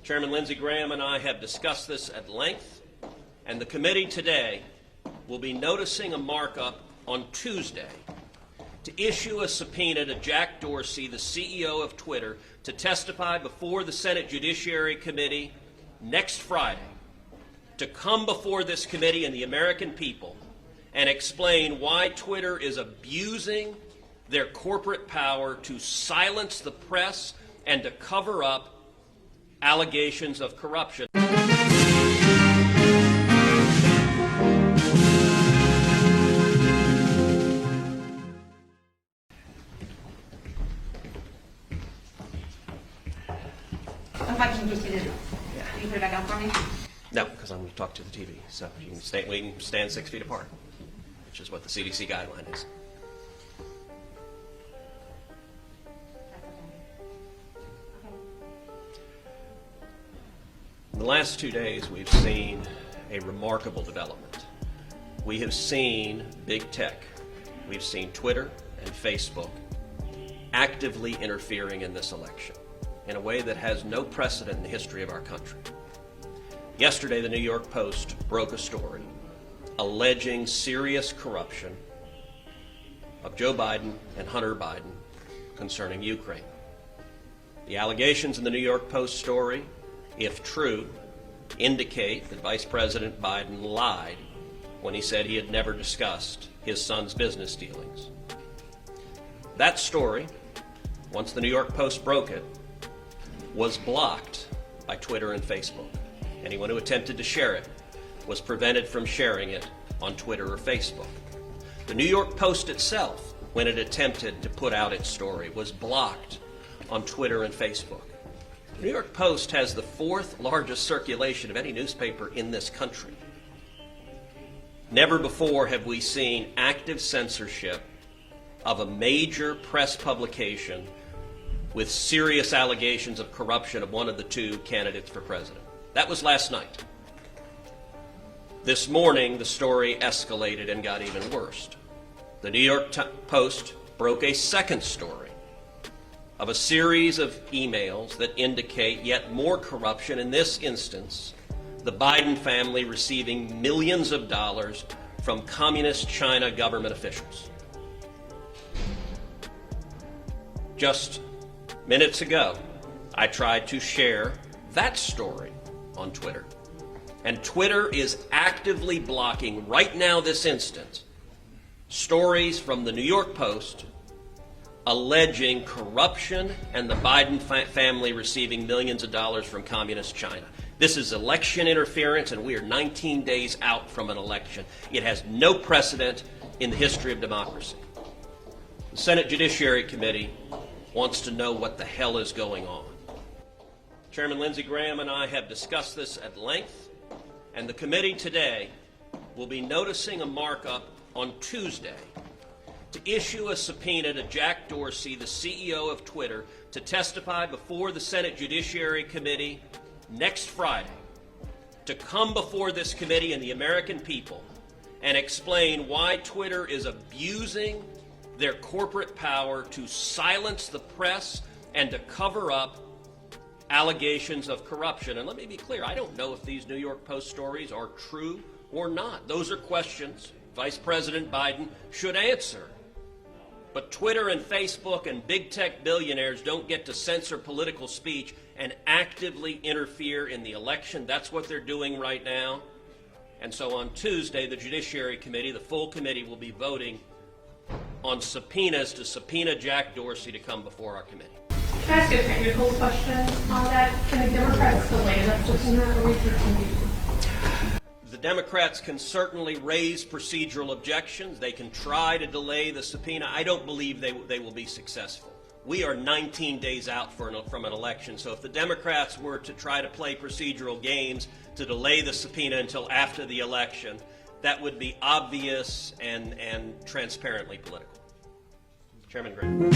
Chairman Lindsey Graham and I have discussed this at length, and the committee today will be noticing a markup on Tuesday to issue a subpoena to Jack Dorsey, the CEO of Twitter, to testify before the Senate Judiciary Committee next Friday, to come before this committee and the American people and explain why Twitter is abusing their corporate power to silence the press and to cover up allegations of corruption. If I can just get it, you put it back up for me? No, because I'm going to talk to the TV. So we can stand 6 feet apart, which is what the CDC guideline is. In the last 2 days, we've seen a remarkable development. We have seen big tech, we've seen Twitter and Facebook actively interfering in this election in a way that has no precedent in the history of our country. Yesterday, the New York Post broke a story alleging serious corruption of Joe Biden and Hunter Biden concerning Ukraine. The allegations in the New York Post story, if true, indicate that Vice President Biden lied when he said he had never discussed his son's business dealings. That story, once the New York Post broke it, was blocked by Twitter and Facebook. Anyone who attempted to share it was prevented from sharing it on Twitter or Facebook. The New York Post itself, when it attempted to put out its story, was blocked on Twitter and Facebook. The New York Post has the 4th largest circulation of any newspaper in this country. Never before have we seen active censorship of a major press publication with serious allegations of corruption of one of the 2 candidates for president. That was last night. This morning, the story escalated and got even worse. The New York Post broke a second story of a series of emails that indicate yet more corruption, in this instance, the Biden family receiving millions of dollars from communist China government officials. Just minutes ago, I tried to share that story on Twitter. And Twitter is actively blocking, right now, this instant, stories from the New York Post alleging corruption and the Biden family receiving millions of dollars from communist China. This is election interference, and we are 19 days out from an election. It has no precedent in the history of democracy. The Senate Judiciary Committee wants to know what the hell is going on. Chairman Lindsey Graham and I have discussed this at length, and the committee today will be noticing a markup on Tuesday to issue a subpoena to Jack Dorsey, the CEO of Twitter, to testify before the Senate Judiciary Committee next Friday, to come before this committee and the American people and explain why Twitter is abusing their corporate power to silence the press and to cover up allegations of corruption. And let me be clear, I don't know if these New York Post stories are true or not. Those are questions Vice President Biden should answer. But Twitter and Facebook and big tech billionaires don't get to censor political speech and actively interfere in the election. That's what they're doing right now. And so on Tuesday, the Judiciary Committee, the full committee, will be voting on subpoenas to subpoena Jack Dorsey to come before our committee. Can I ask a technical question on that? Can the Democrats delay that subpoena, or we can continue? The Democrats can certainly raise procedural objections. They can try to delay the subpoena. I don't believe they will be successful. We are 19 days out from an election, so if the Democrats were to try to play procedural games to delay the subpoena until after the election, that would be obvious and transparently political. Chairman Graham.